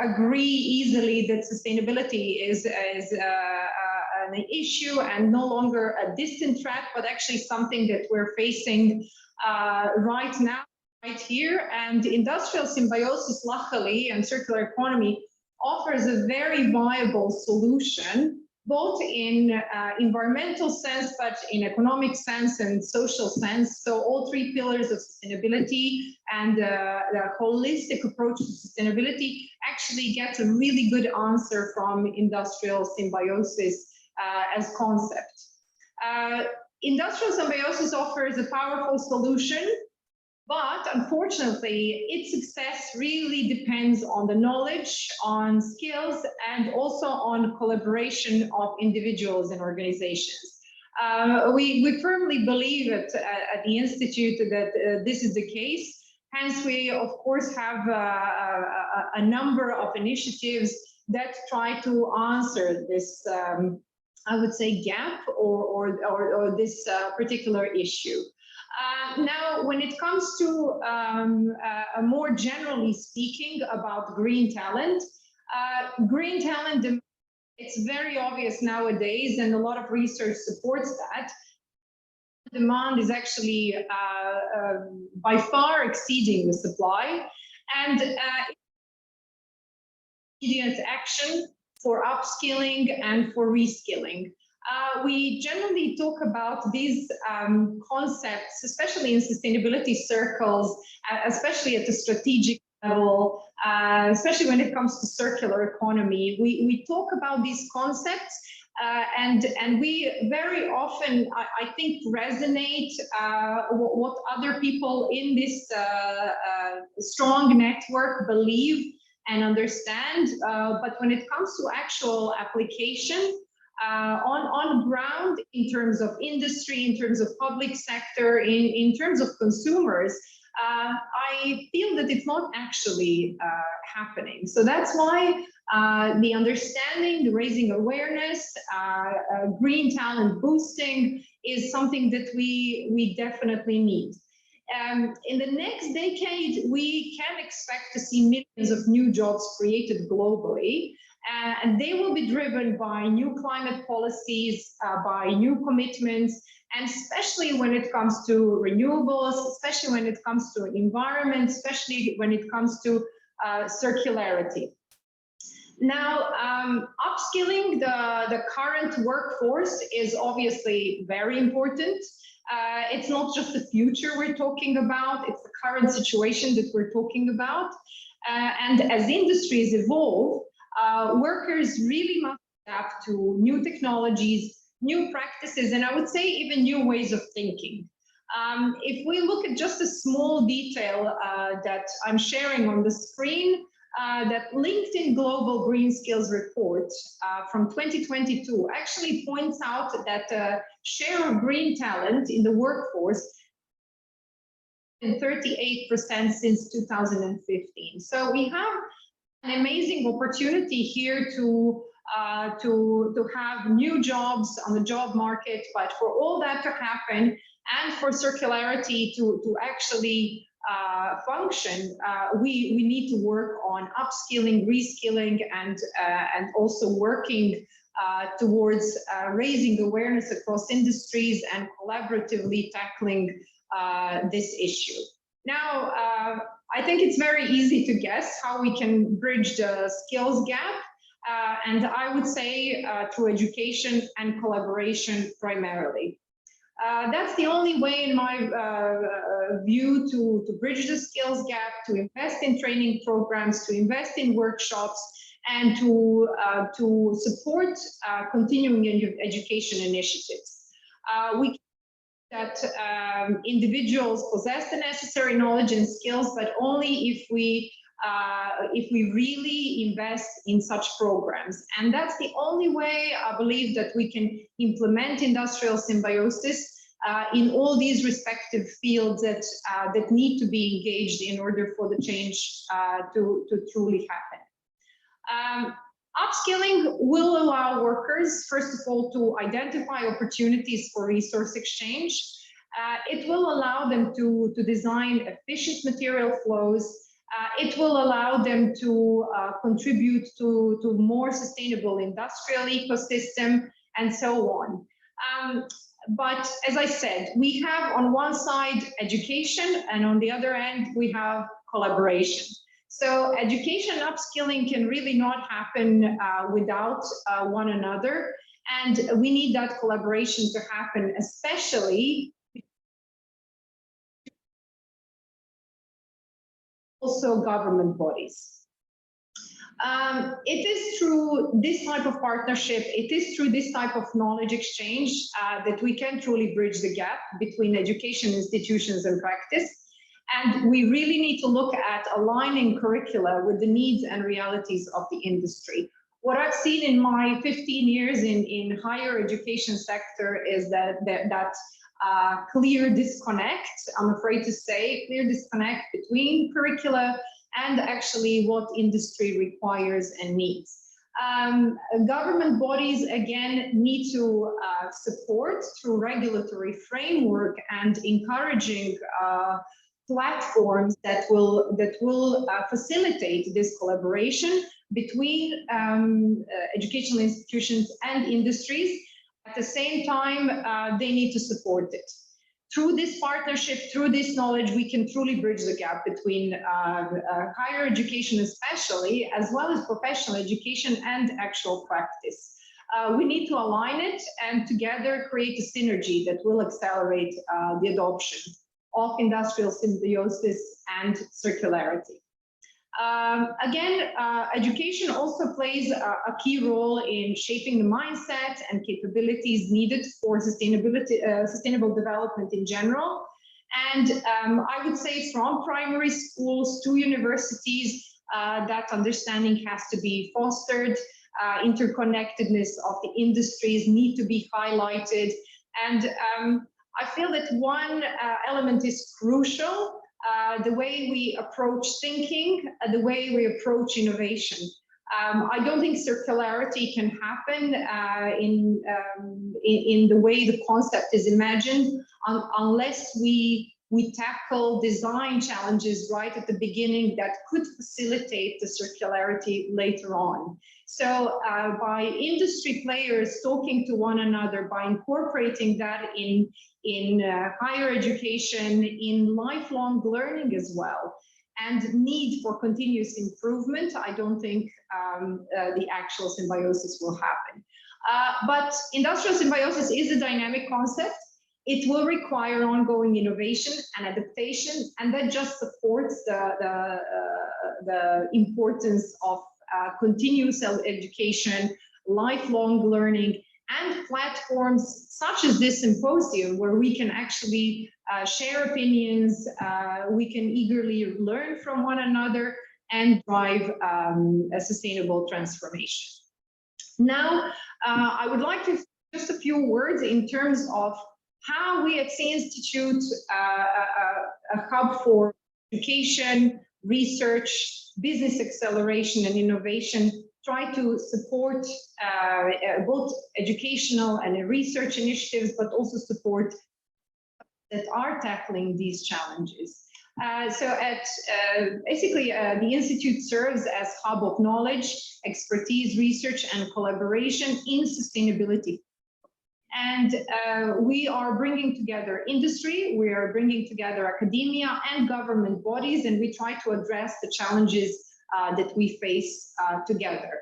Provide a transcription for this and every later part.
agree easily that sustainability is an issue and no longer a distant threat, but actually something that we're facing right now, right here. And industrial symbiosis, luckily, and circular economy offers a very viable solution, both in environmental sense, but in economic sense and social sense. So all three pillars of sustainability and the holistic approach to sustainability actually get a really good answer from industrial symbiosis as concept. Industrial symbiosis offers a powerful solution, but unfortunately, its success really depends on the knowledge, on skills, and also on collaboration of individuals and organizations. We firmly believe at the Institute that this is the case. Hence, we, of course, have a number of initiatives that try to answer this, I would say, gap or this particular issue. Now, when it comes to more generally speaking about green talent, it's very obvious nowadays, and a lot of research supports that. Demand is actually by far exceeding the supply, and immediate action for upskilling and for reskilling. We generally talk about these concepts, especially in sustainability circles, especially at the strategic level, especially when it comes to circular economy. We talk about these concepts and we very often, I think, resonate what other people in this strong network believe and understand. But when it comes to actual application, on ground, in terms of industry, in terms of public sector, in terms of consumers, I feel that it's not actually happening. So that's why the understanding, the raising awareness, green talent boosting is something that we definitely need. In the next decade, we can expect to see millions of new jobs created globally. And they will be driven by new climate policies, by new commitments, and especially when it comes to renewables, especially when it comes to environment, especially when it comes to circularity. Now, upskilling the current workforce is obviously very important. It's not just the future we're talking about, it's the current situation that we're talking about. And as industries evolve, workers really must adapt to new technologies, new practices, and I would say even new ways of thinking. If we look at just a small detail that I'm sharing on the screen, that LinkedIn Global Green Skills Report from 2022 actually points out that the share of green talent in the workforce is 38% since 2015. So we have an amazing opportunity here to have new jobs on the job market, but for all that to happen and for circularity to actually function, we need to work on upskilling, reskilling, and also working towards raising awareness across industries and collaboratively tackling this issue. Now, I think it's very easy to guess how we can bridge the skills gap, and I would say through education and collaboration primarily. That's the only way, in my view, to bridge the skills gap, to invest in training programs, to invest in workshops, and to support continuing education initiatives. We that individuals possess the necessary knowledge and skills, but only if we really invest in such programs. And that's the only way, I believe, that we can implement industrial symbiosis in all these respective fields that need to be engaged in order for the change to truly happen. Upskilling will allow workers, first of all, to identify opportunities for resource exchange. It will allow them to design efficient material flows, It will allow them to contribute to more sustainable industrial ecosystem and so on. But as I said, we have on one side education, and on the other end, we have collaboration. So education upskilling can really not happen without one another. And we need that collaboration to happen, especially also government bodies. It is through this type of partnership, it is through this type of knowledge exchange that we can truly bridge the gap between education institutions and practice. And we really need to look at aligning curricula with the needs and realities of the industry. What I've seen in my 15 years in higher education sector is that clear disconnect, I'm afraid to say, clear disconnect between curricula and actually what industry requires and needs. Government bodies, again, need to support through regulatory framework and encouraging platforms that will facilitate this collaboration between educational institutions and industries. At the same time, they need to support it. Through this partnership, through this knowledge, we can truly bridge the gap between higher education especially, as well as professional education and actual practice. We need to align it and together create a synergy that will accelerate the adoption of industrial symbiosis and circularity. Again, education also plays a key role in shaping the mindset and capabilities needed for sustainable development in general. And I would say from primary schools to universities, that understanding has to be fostered. Interconnectedness of the industries need to be highlighted. And I feel that one element is crucial. The way we approach thinking, the way we approach innovation. I don't think circularity can happen in the way the concept is imagined unless we tackle design challenges right at the beginning that could facilitate the circularity later on. So by industry players talking to one another, by incorporating that in higher education, in lifelong learning as well, and need for continuous improvement, I don't think the actual symbiosis will happen. But industrial symbiosis is a dynamic concept. It will require ongoing innovation and adaptation, and that just supports the importance of continuous education, lifelong learning, and platforms such as this symposium, where we can actually share opinions, we can eagerly learn from one another and drive a sustainable transformation. Now, I would like to just a few words in terms of how we at C Institute, a hub for education, research, business acceleration and innovation, try to support both educational and research initiatives, but also support that are tackling these challenges. Basically, the Institute serves as hub of knowledge, expertise, research, and collaboration in sustainability. And we are bringing together industry, we are bringing together academia and government bodies, and we try to address the challenges that we face together.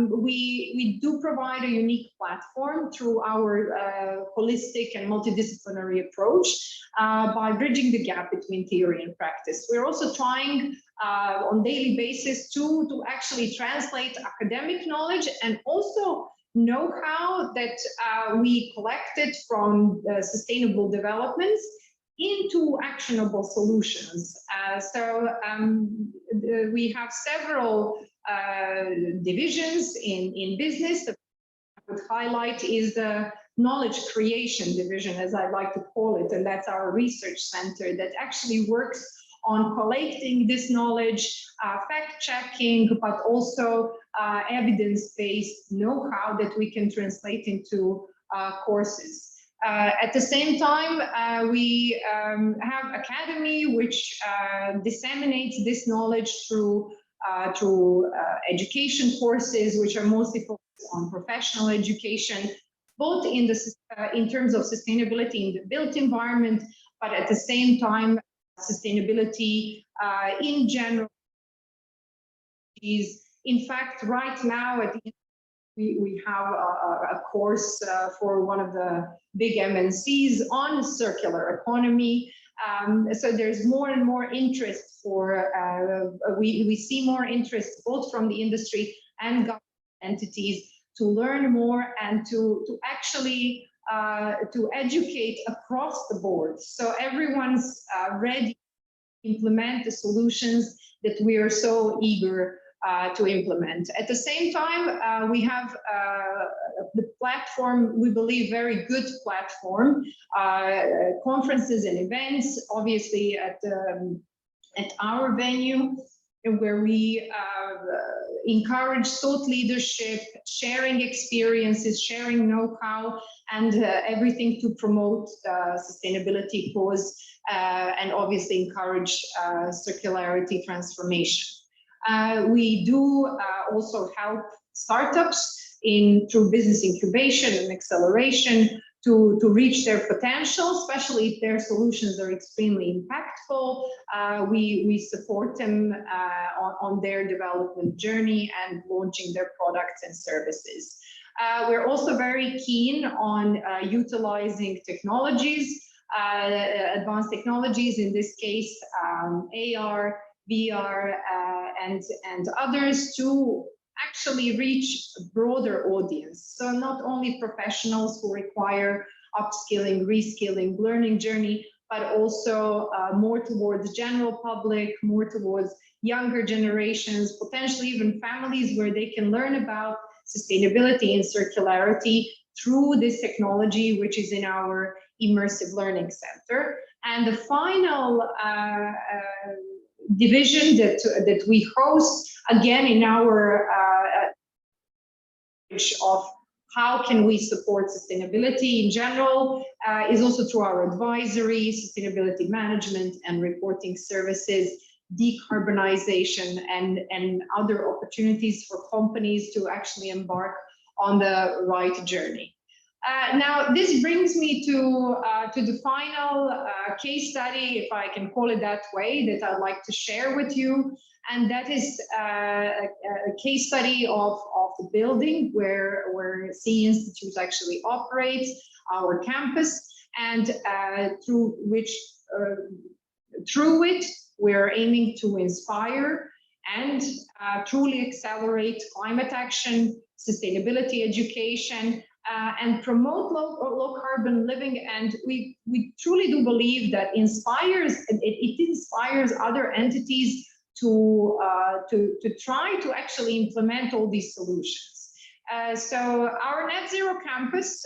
We do provide a unique platform through our holistic and multidisciplinary approach by bridging the gap between theory and practice. We're also trying on daily basis to actually translate academic knowledge and also know-how that we collected from sustainable developments into actionable solutions. We have several divisions in business. That I would highlight is the knowledge creation division, as I like to call it, and that's our research center that actually works on collecting this knowledge, fact-checking, but also evidence-based know-how that we can translate into courses. At the same time, we have Academy, which disseminates this knowledge through education courses, which are mostly focused on professional education, both in terms of sustainability in the built environment, but at the same time, sustainability in general. In fact, right now at the we have a course for one of the big MNCs on circular economy. So there's more and more interest for, we see more interest both from the industry and government entities to learn more and to actually to educate across the board. So everyone's ready to implement the solutions that we are so eager to implement. At the same time, we have the platform, we believe very good platform, conferences and events, obviously at our venue, where we encourage thought leadership, sharing experiences, sharing know-how, and everything to promote sustainability cause and obviously encourage circularity transformation. We do also help startups through business incubation and acceleration to reach their potential, especially if their solutions are extremely impactful. We support them on their development journey and launching their products and services. We're also very keen on utilizing technologies, advanced technologies, in this case, AR, VR, and others, to actually reach a broader audience. So not only professionals who require upskilling, reskilling, learning journey, but also more towards general public, more towards younger generations, potentially even families, where they can learn about sustainability and circularity through this technology, which is in our immersive learning center. And the final division that we host, again, in our of how can we support sustainability in general, is also through our advisory, sustainability management and reporting services, decarbonization, and other opportunities for companies to actually embark on the right journey. Now, this brings me to the final case study, if I can call it that way, that I'd like to share with you. And that is a case study of the building where CE Institute actually operates, our campus, and through it, we're aiming to inspire and truly accelerate climate action, sustainability education, and promote low carbon living. And we truly do believe that it inspires other entities to try to actually implement all these solutions. So our net zero campus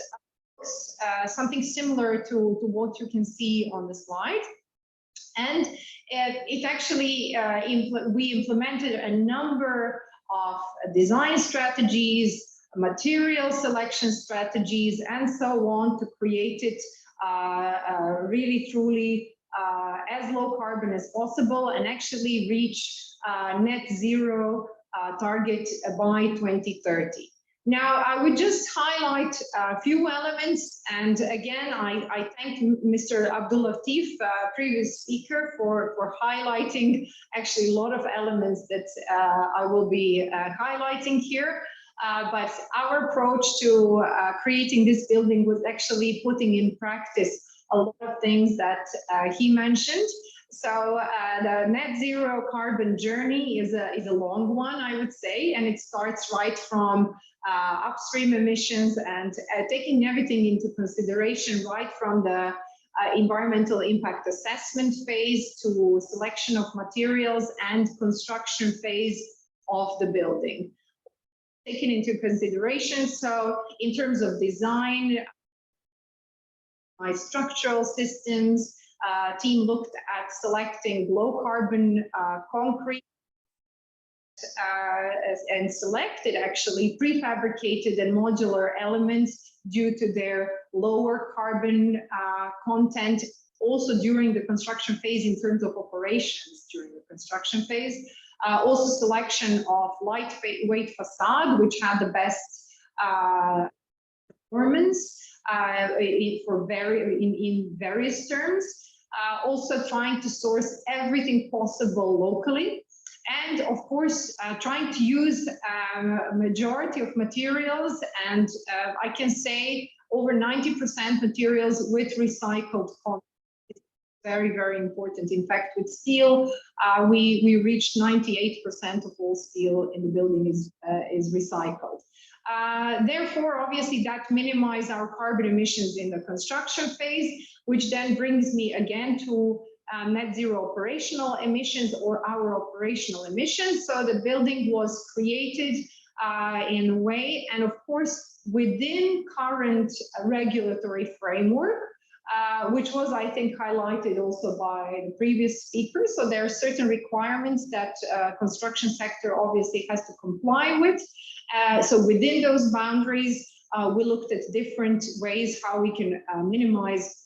looks something similar to what you can see on the slide. And it actually, we implemented a number of design strategies, material selection strategies, and so on, to create it really truly as low carbon as possible, and actually reach net zero target by 2030. Now, I would just highlight a few elements, and again, I thank Mr. Abdul Latif, previous speaker, for highlighting actually a lot of elements that I will be highlighting here. But our approach to creating this building was actually putting in practice a lot of things that he mentioned. So the net zero carbon journey is a long one, I would say, and it starts right from upstream emissions and taking everything into consideration, right from the environmental impact assessment phase to selection of materials and construction phase of the building. Taken into consideration, so in terms of design, my structural systems, team looked at selecting low carbon concrete and selected actually prefabricated and modular elements due to their lower carbon content, also during the construction phase in terms of operations during the construction phase. Also selection of lightweight facade, which had the best performance in various terms. Also trying to source everything possible locally. And of course, trying to use a majority of materials, and I can say over 90% materials with recycled content. Very, very important. In fact, with steel, we reached 98% of all steel in the building is recycled. Therefore, obviously, that minimizes our carbon emissions in the construction phase, which then brings me again to net zero operational emissions or our operational emissions. So the building was created in a way, and of course, within current regulatory framework, which was, I think, highlighted also by the previous speakers. So there are certain requirements that construction sector obviously has to comply with. So within those boundaries, we looked at different ways how we can minimize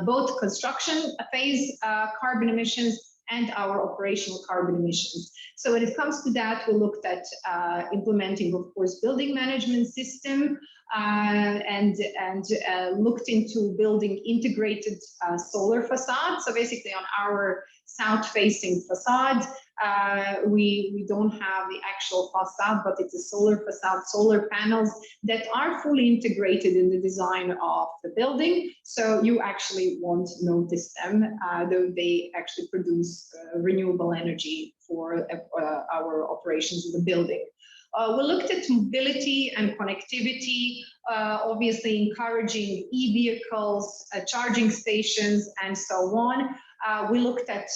both construction phase carbon emissions and our operational carbon emissions. So when it comes to that, we looked at implementing, of course, building management system and looked into building integrated solar facades. So basically on our south-facing facade, we don't have the actual facade, but it's a solar facade, solar panels that are fully integrated in the design of the building. So you actually won't notice them, though they actually produce renewable energy for our operations in the building. We looked at mobility and connectivity, obviously encouraging e-vehicles, charging stations, and so on. We looked at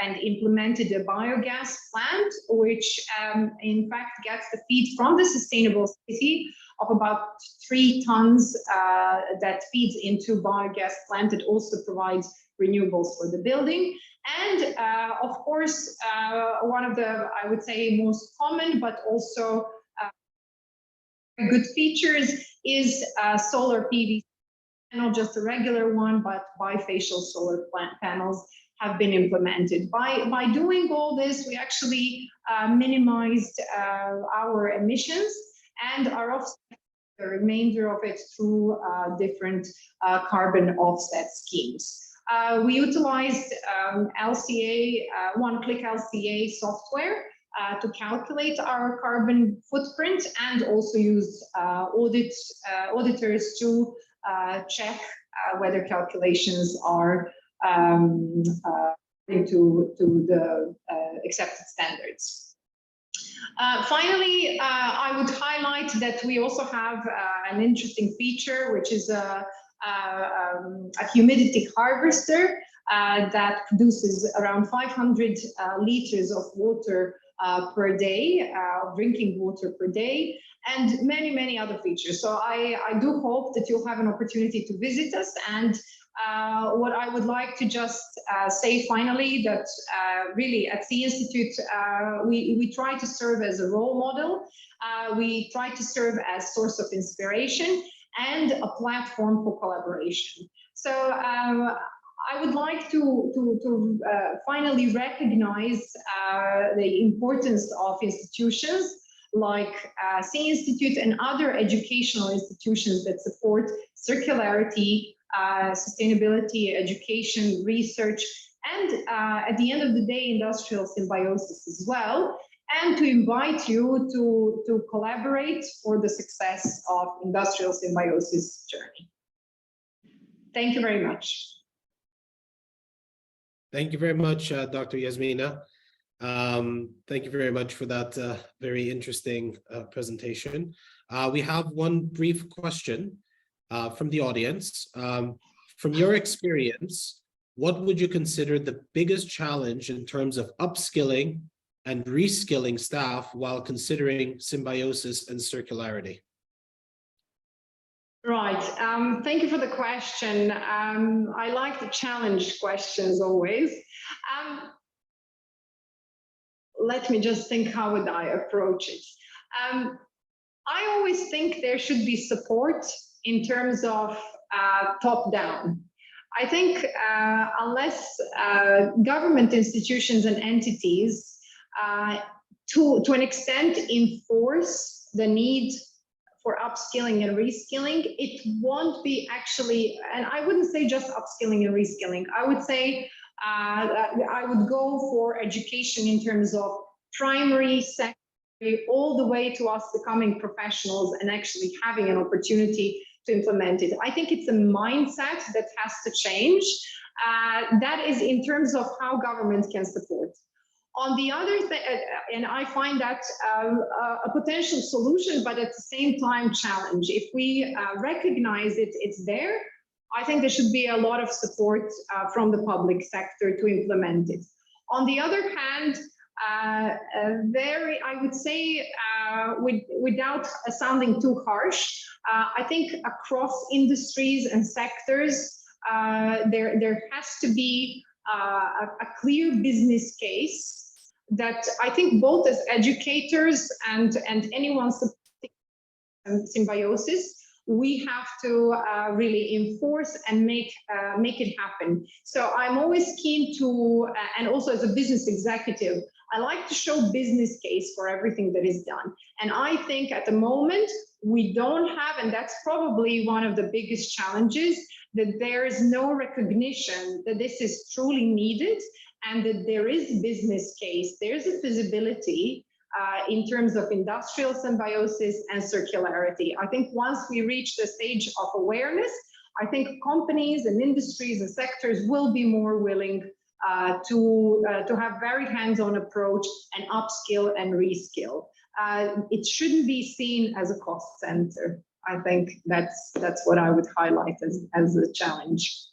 and implemented a biogas plant, which in fact gets the feed from the sustainable city of about 3 tons that feeds into biogas plant that also provides renewables for the building. And of course, one of the, I would say, most common, but also good features is solar PV, not just a regular one, but bifacial solar panels have been implemented. By doing all this, we actually minimized our emissions and are offsetting the remainder of it through different carbon offset schemes. We utilized LCA, one-click LCA software to calculate our carbon footprint, and also used auditors to check whether calculations are according to the accepted standards. Finally, I would highlight that we also have an interesting feature, which is a humidity harvester that produces around 500 liters of water per day, drinking water per day, and many, many other features. So I do hope that you'll have an opportunity to visit us. And what I would like to just say finally, that really at the Institute, we try to serve as a role model. We try to serve as source of inspiration and a platform for collaboration. So I would like to finally recognize the importance of institutions like C Institute and other educational institutions that support circularity, sustainability, education, research, and at the end of the day, industrial symbiosis as well, and to invite you to collaborate for the success of industrial symbiosis journey. Thank you very much. Thank you very much, Dr. Yasmina. Thank you very much for that very interesting presentation. We have one brief question from the audience. From your experience, what would you consider the biggest challenge in terms of upskilling and reskilling staff while considering symbiosis and circularity? Right. Thank you for the question. I like the challenge questions always. let me just think, how would I approach it? I always think there should be support in terms of top down. I think unless government institutions and entities to an extent enforce the need for upskilling and reskilling, it won't be actually, and I wouldn't say just upskilling and reskilling, I would say I would go for education in terms of primary, secondary, all the way to us becoming professionals and actually having an opportunity to implement it. I think it's a mindset that has to change. That is in terms of how government can support. On the other thing, and I find that a potential solution, but at the same time challenge. If we recognize it's there, I think there should be a lot of support from the public sector to implement it. On the other hand, I would say, without sounding too harsh, I think across industries and sectors, there has to be a clear business case that I think both as educators and anyone supporting symbiosis, we have to really enforce and make it happen. So I'm always keen to, and also as a business executive, I like to show business case for everything that is done. And I think at the moment, we don't have, and that's probably one of the biggest challenges, that there is no recognition that this is truly needed and that there is business case, there's a feasibility in terms of industrial symbiosis and circularity. I think once we reach the stage of awareness, I think companies and industries and sectors will be more willing to have very hands-on approach and upskill and reskill. It shouldn't be seen as a cost center. I think that's what I would highlight as a challenge.